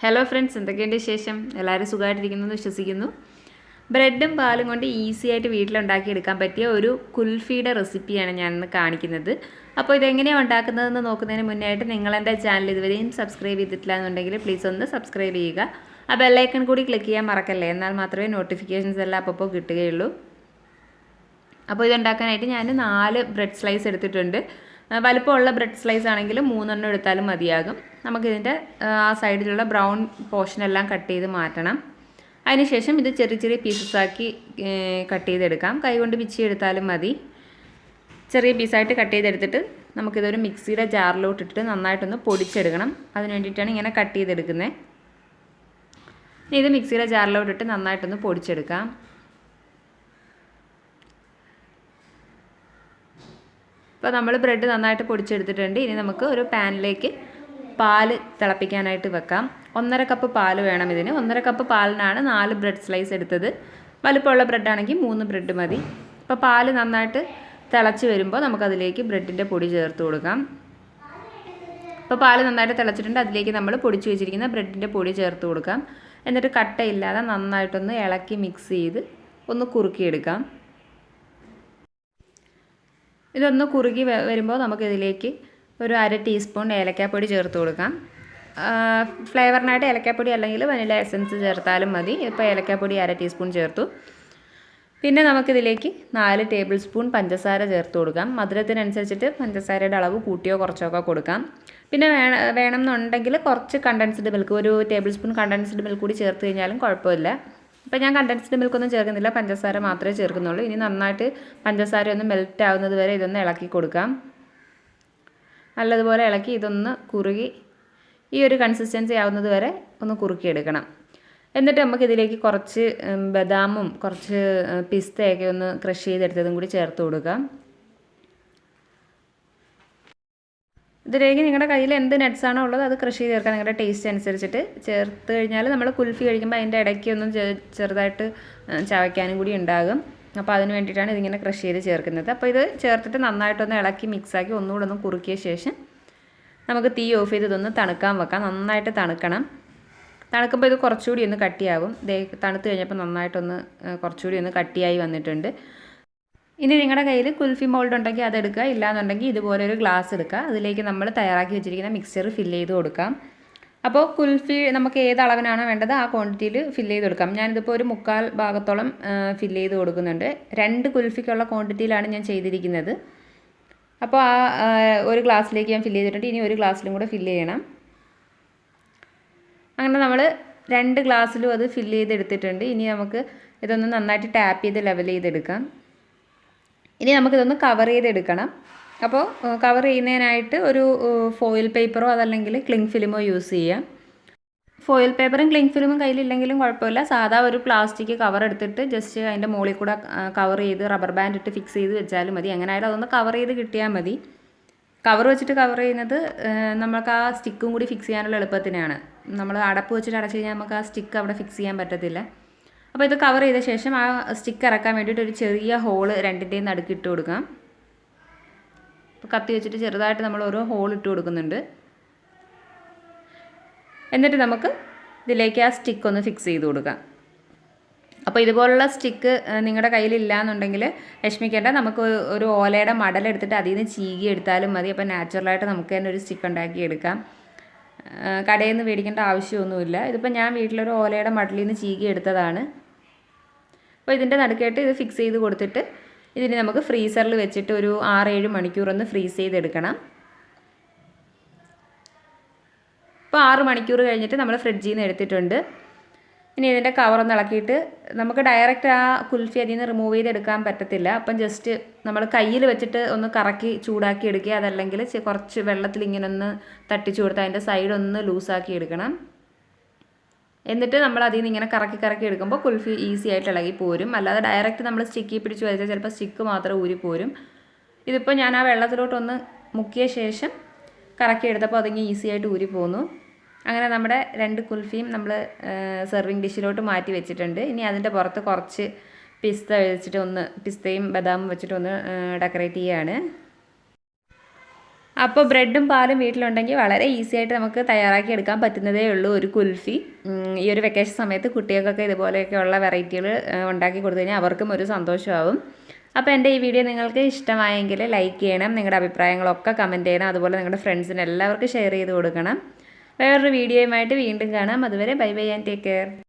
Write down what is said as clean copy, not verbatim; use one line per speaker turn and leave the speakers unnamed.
Hello friends, എന്തൊക്കെയുണ്ട് വിശേഷം? എല്ലാവരും സുഖമായിട്ടിരിക്കുന്നു എന്ന് വിശ്വസിക്കുന്നു. ബ്രെഡും പാലും കൊണ്ട് ഈസി ആയിട്ട് വീട്ടിലുണ്ടാക്കിയെടുക്കാൻ പറ്റിയ ഒരു കുൽഫിയുടെ റെസിപ്പിയാണ് ഞാനിന്ന് കാണിക്കുന്നത്. അപ്പോൾ ഇതെങ്ങനെയാണ് ഉണ്ടാക്കുന്നതെന്ന് നോക്കുന്നതിന് മുന്നേ ആയിട്ട് നിങ്ങൾ എൻ്റെ ചാനൽ ഇതുവരെയും സബ്സ്ക്രൈബ് ചെയ്തിട്ടില്ല എന്നുണ്ടെങ്കിൽ പ്ലീസ് ഒന്ന് സബ്സ്ക്രൈബ് ചെയ്യുക. ആ ബെല്ലൈക്കൺ കൂടി ക്ലിക്ക് ചെയ്യാൻ മറക്കല്ലേ, എന്നാൽ മാത്രമേ നോട്ടിഫിക്കേഷൻസ് എല്ലാം അപ്പോൾ കിട്ടുകയുള്ളൂ. അപ്പോൾ ഇതുണ്ടാക്കാനായിട്ട് ഞാൻ 4 ബ്രെഡ് സ്ലൈസ് എടുത്തിട്ടുണ്ട്. വലുപ്പമുള്ള ബ്രെഡ് സ്ലൈസ് ആണെങ്കിൽ 3 എടുത്താലും മതിയാകും. നമുക്കിതിൻ്റെ ആ സൈഡിലുള്ള ബ്രൗൺ പോർഷനെല്ലാം കട്ട് ചെയ്ത് മാറ്റണം. അതിനുശേഷം ഇത് ചെറിയ ചെറിയ പീസസ് ആക്കി കട്ട് ചെയ്തെടുക്കാം. കൈകൊണ്ട് പിച്ചിയെടുത്താലും മതി. ചെറിയ പീസായിട്ട് കട്ട് ചെയ്തെടുത്തിട്ട് നമുക്കിതൊരു മിക്സിയുടെ ജാറിലോട്ട് ഇട്ടിട്ട് നന്നായിട്ടൊന്ന് പൊടിച്ചെടുക്കണം. അതിന് വേണ്ടിയിട്ടാണ് ഇങ്ങനെ കട്ട് ചെയ്തെടുക്കുന്നത്. ഇത് മിക്സിയുടെ ജാറിലോട്ടിട്ട് നന്നായിട്ടൊന്ന് പൊടിച്ചെടുക്കാം. അപ്പോൾ നമ്മൾ ബ്രെഡ് നന്നായിട്ട് പൊടിച്ചെടുത്തിട്ടുണ്ട്. ഇനി നമുക്ക് ഒരു പാനിലേക്ക് പാല് തിളപ്പിക്കാനായിട്ട് വെക്കാം. 1.5 കപ്പ് പാല് വേണം ഇതിന്. 1.5 കപ്പ് പാലിനാണ് 4 ബ്രെഡ് സ്ലൈസ് എടുത്തത്. വലുപ്പമുള്ള ബ്രെഡാണെങ്കിൽ 3 ബ്രെഡ് മതി. അപ്പോൾ പാല് നന്നായിട്ട് തിളച്ച് വരുമ്പോൾ നമുക്കതിലേക്ക് ബ്രെഡിൻ്റെ പൊടി ചേർത്ത് കൊടുക്കാം. അപ്പോൾ പാല് നന്നായിട്ട് തിളച്ചിട്ടുണ്ട്. അതിലേക്ക് നമ്മൾ പൊടിച്ച് വെച്ചിരിക്കുന്ന ബ്രെഡിൻ്റെ പൊടി ചേർത്ത് കൊടുക്കാം. എന്നിട്ട് കട്ടയില്ലാതെ നന്നായിട്ടൊന്ന് ഇളക്കി മിക്സ് ചെയ്ത് ഒന്ന് കുറുക്കിയെടുക്കാം. ഇതൊന്ന് കുറുകി വരുമ്പോൾ നമുക്കിതിലേക്ക് ഒരു 1/2 ടീസ്പൂൺ ഏലക്കാപ്പൊടി ചേർത്ത് കൊടുക്കാം. ഫ്ലേവറിനായിട്ട് ഏലക്കാപ്പൊടി അല്ലെങ്കിൽ വനില എസൻസ് ചേർത്താലും മതി. ഇപ്പോൾ ഏലക്കാപ്പൊടി 1/2 ടീസ്പൂൺ ചേർത്തു. പിന്നെ നമുക്കിതിലേക്ക് 4 ടേബിൾ സ്പൂൺ പഞ്ചസാര ചേർത്ത് കൊടുക്കാം. മധുരത്തിനനുസരിച്ചിട്ട് പഞ്ചസാരയുടെ അളവ് കൂട്ടിയോ കുറച്ചൊക്കെ കൊടുക്കാം. പിന്നെ വേണമെന്നുണ്ടെങ്കിൽ കുറച്ച് കണ്ടൻസ്ഡ് മിൽക്ക്, ഒരു ടേബിൾ സ്പൂൺ കണ്ടൻസ്ഡ് മിൽക്ക് കൂടി ചേർത്ത് കഴിഞ്ഞാലും കുഴപ്പമില്ല. അപ്പോൾ ഞാൻ കണ്ടൻസ്ഡ് മിൽക്കൊന്നും ചേർക്കുന്നില്ല, പഞ്ചസാര മാത്രമേ ചേർക്കുന്നുള്ളൂ. ഇനി നന്നായിട്ട് പഞ്ചസാര ഒന്ന് മെൽറ്റ് ആവുന്നത് വരെ ഇതൊന്ന് ഇളക്കി കൊടുക്കാം. നല്ലതുപോലെ ഇളക്കി ഇതൊന്ന് കുറുകി ഈ ഒരു കൺസിസ്റ്റൻസി ആവുന്നത് വരെ ഒന്ന് കുറുക്കിയെടുക്കണം. എന്നിട്ട് നമുക്ക് ഇതിലേക്ക് കുറച്ച് ബദാമും കുറച്ച് പിസ്തയൊക്കെ ഒന്ന് ക്രഷ് ചെയ്തെടുത്തതും കൂടി ചേർത്ത് കൊടുക്കാം. ഇതിലേക്ക് നിങ്ങളുടെ കയ്യിൽ എന്ത് നട്ട്സാണോ ഉള്ളത് അത് ക്രഷ് ചെയ്ത് ചേർക്കാം. നിങ്ങളുടെ ടേസ്റ്റ് അനുസരിച്ചിട്ട് ചേർത്ത് കഴിഞ്ഞാൽ നമ്മൾ കുൽഫി കഴിക്കുമ്പോൾ അതിൻ്റെ ഇടയ്ക്ക് ഒന്നും ചെറുതായിട്ട് ചവയ്ക്കാനും കൂടി ഉണ്ടാകും. അപ്പോൾ അതിന് വേണ്ടിയിട്ടാണ് ഇതിങ്ങനെ ക്രഷ് ചെയ്ത് ചേർക്കുന്നത്. അപ്പോൾ ഇത് ചേർത്തിട്ട് നന്നായിട്ടൊന്ന് ഇളക്കി മിക്സാക്കി ഒന്നുകൂടെ ഒന്ന് കുറുക്കിയ ശേഷം നമുക്ക് തീ ഓഫ് ചെയ്ത് ഇതൊന്ന് തണുക്കാൻ വെക്കാം. നന്നായിട്ട് തണുക്കണം. തണുക്കുമ്പോൾ ഇത് കുറച്ചുകൂടി ഒന്ന് കട്ടിയാകും. തണുത്ത് കഴിഞ്ഞപ്പോൾ നന്നായിട്ടൊന്ന് കുറച്ചുകൂടി ഒന്ന് കട്ടിയായി വന്നിട്ടുണ്ട്. ഇനി നിങ്ങളുടെ കയ്യിൽ കുൽഫി മോൾഡ് ഉണ്ടെങ്കിൽ അതെടുക്കുക. ഇല്ലാന്നുണ്ടെങ്കിൽ ഇതുപോലെ ഒരു ഗ്ലാസ് എടുക്കുക. അതിലേക്ക് നമ്മൾ തയ്യാറാക്കി വെച്ചിരിക്കുന്ന മിക്സ്ചർ ഫില്ല് ചെയ്ത് കൊടുക്കാം. അപ്പോൾ കുൽഫി നമുക്ക് ഏത് അളവിനാണോ വേണ്ടത് ആ ക്വാണ്ടിറ്റിയിൽ ഫില്ല് ചെയ്ത് കൊടുക്കാം. ഞാനിതിപ്പോൾ ഒരു 3/4 ഭാഗത്തോളം ഫില്ല് ചെയ്ത് കൊടുക്കുന്നുണ്ട്. 2 കുൽഫിക്കുള്ള ക്വാണ്ടിറ്റിയിലാണ് ഞാൻ ചെയ്തിരിക്കുന്നത്. അപ്പോൾ ആ ഒരു ഗ്ലാസ്സിലേക്ക് ഞാൻ ഫില്ല് ചെയ്തിട്ടുണ്ട്. ഇനി ഒരു ഗ്ലാസ്സിലും കൂടെ ഫില്ല് ചെയ്യണം. അങ്ങനെ നമ്മൾ 2 ഗ്ലാസ്സിലും അത് ഫില്ല് ചെയ്തെടുത്തിട്ടുണ്ട്. ഇനി നമുക്ക് ഇതൊന്ന് നന്നായിട്ട് ടാപ്പ് ചെയ്ത് ലെവൽ ചെയ്തെടുക്കാം. ഇനി നമുക്കിതൊന്ന് കവർ ചെയ്തെടുക്കണം. അപ്പോൾ കവർ ചെയ്യുന്നതിനായിട്ട് ഒരു ഫോയിൽ പേപ്പറോ അതല്ലെങ്കിൽ ക്ലിങ് ഫിലിമോ യൂസ് ചെയ്യാം. ഫോയിൽ പേപ്പറും ക്ലിങ് ഫിലിമും കയ്യിലില്ലെങ്കിലും കുഴപ്പമില്ല. സാധാ ഒരു പ്ലാസ്റ്റിക് കവർ എടുത്തിട്ട് ജസ്റ്റ് അതിൻ്റെ മുകളിൽ കൂടെ കവർ ചെയ്ത് റബ്ബർ ബാൻഡ് ഇട്ട് ഫിക്സ് ചെയ്ത് വെച്ചാലും മതി. എങ്ങനെ ആയാലും അതൊന്ന് കവർ ചെയ്ത് കിട്ടിയാൽ മതി. കവർ വെച്ചിട്ട് കവർ ചെയ്യുന്നത് നമുക്ക് ആ സ്റ്റിക്കും കൂടി ഫിക്സ് ചെയ്യാനുള്ള എളുപ്പത്തിനാണ്. നമ്മൾ അടപ്പ് വെച്ചിട്ട് അടച്ചു കഴിഞ്ഞാൽ നമുക്ക് ആ സ്റ്റിക്ക് അവിടെ ഫിക്സ് ചെയ്യാൻ പറ്റത്തില്ല. അപ്പോൾ ഇത് കവർ ചെയ്ത ശേഷം ആ സ്റ്റിക്ക് ഇറക്കാൻ വേണ്ടിയിട്ട് ഒരു ചെറിയ ഹോള് 2ൻ്റെയും നടുക്ക് ഇട്ട് കൊടുക്കാം. അപ്പോൾ കത്തി വെച്ചിട്ട് ചെറുതായിട്ട് നമ്മൾ ഓരോ ഹോൾ ഇട്ട് കൊടുക്കുന്നുണ്ട്. എന്നിട്ട് നമുക്ക് ഇതിലേക്ക് ആ സ്റ്റിക്ക് ഒന്ന് ഫിക്സ് ചെയ്ത് കൊടുക്കാം. അപ്പോൾ ഇതുപോലുള്ള സ്റ്റിക്ക് നിങ്ങളുടെ കയ്യിലില്ല എന്നുണ്ടെങ്കിൽ വിഷമിക്കേണ്ട. നമുക്ക് ഒരു ഓലയുടെ മടലെടുത്തിട്ട് അതിൽ നിന്ന് ചീകി എടുത്താലും മതി. അപ്പോൾ നാച്ചുറലായിട്ട് നമുക്ക് തന്നെ ഒരു സ്റ്റിക്ക് ഉണ്ടാക്കിയെടുക്കാം. കടയിൽ നിന്ന് മേടിക്കേണ്ട ആവശ്യമൊന്നുമില്ല. ഇതിപ്പോൾ ഞാൻ വീട്ടിലൊരു ഓലയുടെ മടലിൽ നിന്ന് ചീകി എടുത്തതാണ്. അപ്പോൾ ഇതിൻ്റെ നടുക്കായിട്ട് ഇത് ഫിക്സ് ചെയ്ത് കൊടുത്തിട്ട് ഇതിന് നമുക്ക് ഫ്രീസറിൽ വെച്ചിട്ട് ഒരു 6-7 മണിക്കൂറൊന്ന് ഫ്രീസ് ചെയ്തെടുക്കണം. ഇപ്പോൾ 6 മണിക്കൂർ കഴിഞ്ഞിട്ട് നമ്മൾ ഫ്രിഡ്ജിൽ നിന്ന് എടുത്തിട്ടുണ്ട്. ഇനി ഇതിൻ്റെ കവറൊന്ന് ഇളക്കിയിട്ട് നമുക്ക് ഡയറക്റ്റ് ആ കുൽഫി അതിൽ നിന്ന് റിമൂവ് ചെയ്തെടുക്കാൻ പറ്റത്തില്ല. അപ്പം ജസ്റ്റ് നമ്മൾ കയ്യിൽ വെച്ചിട്ട് ഒന്ന് കറക്കി ചൂടാക്കി എടുക്കുക. അതല്ലെങ്കിൽ കുറച്ച് വെള്ളത്തിൽ ഇങ്ങനെ ഒന്ന് തട്ടിച്ചു കൊടുത്ത് അതിൻ്റെ സൈഡ് ഒന്ന് ലൂസാക്കി എടുക്കണം. എന്നിട്ട് നമ്മൾ അതിൽ നിന്ന് ഇങ്ങനെ കറക്കി എടുക്കുമ്പോൾ കുൽഫി ഈസി ആയിട്ട് ഇളകി പോരും. അല്ലാതെ ഡയറക്റ്റ് നമ്മൾ സ്റ്റിക്കി പിടിച്ച് വലിച്ചാൽ ചിലപ്പോൾ സ്റ്റിക്ക് മാത്രം ഊരി പോരും. ഇതിപ്പോൾ ഞാൻ ആ വെള്ളത്തിലോട്ടൊന്ന് മുക്കിയ ശേഷം കറക്കി എടുത്തപ്പോൾ അതിങ്ങനെ ഈസി ആയിട്ട് ഊരി പോന്നു. അങ്ങനെ നമ്മുടെ 2 കുൽഫിയും നമ്മൾ സെർവിങ് ഡിഷിലോട്ട് മാറ്റി വെച്ചിട്ടുണ്ട്. ഇനി അതിൻ്റെ പുറത്ത് കുറച്ച് പിസ്തയും ബദാമും വെച്ചിട്ട് ഒന്ന് ഡെക്കറേറ്റ് ചെയ്യുകയാണ്. അപ്പോൾ ബ്രെഡും പാലും വീട്ടിലുണ്ടെങ്കിൽ വളരെ ഈസി ആയിട്ട് നമുക്ക് തയ്യാറാക്കി എടുക്കാൻ പറ്റുന്നതേ ഉള്ളൂ ഒരു കുൽഫി. ഈ ഒരു വെക്കേഷൻ സമയത്ത് കുട്ടികൾക്കൊക്കെ ഇതുപോലെയൊക്കെയുള്ള വെറൈറ്റികൾ ഉണ്ടാക്കി കൊടുത്തു കഴിഞ്ഞാൽ അവർക്കും ഒരു സന്തോഷമാവും. അപ്പോൾ എൻ്റെ ഈ വീഡിയോ നിങ്ങൾക്ക് ഇഷ്ടമായെങ്കിൽ ലൈക്ക് ചെയ്യണം, നിങ്ങളുടെ അഭിപ്രായങ്ങളൊക്കെ കമൻറ്റ് ചെയ്യണം, അതുപോലെ നിങ്ങളുടെ ഫ്രണ്ട്സിന് എല്ലാവർക്കും ഷെയർ ചെയ്ത് കൊടുക്കണം. വേറൊരു വീഡിയോയുമായിട്ട് വീണ്ടും കാണാം. അതുവരെ bye bye and take care.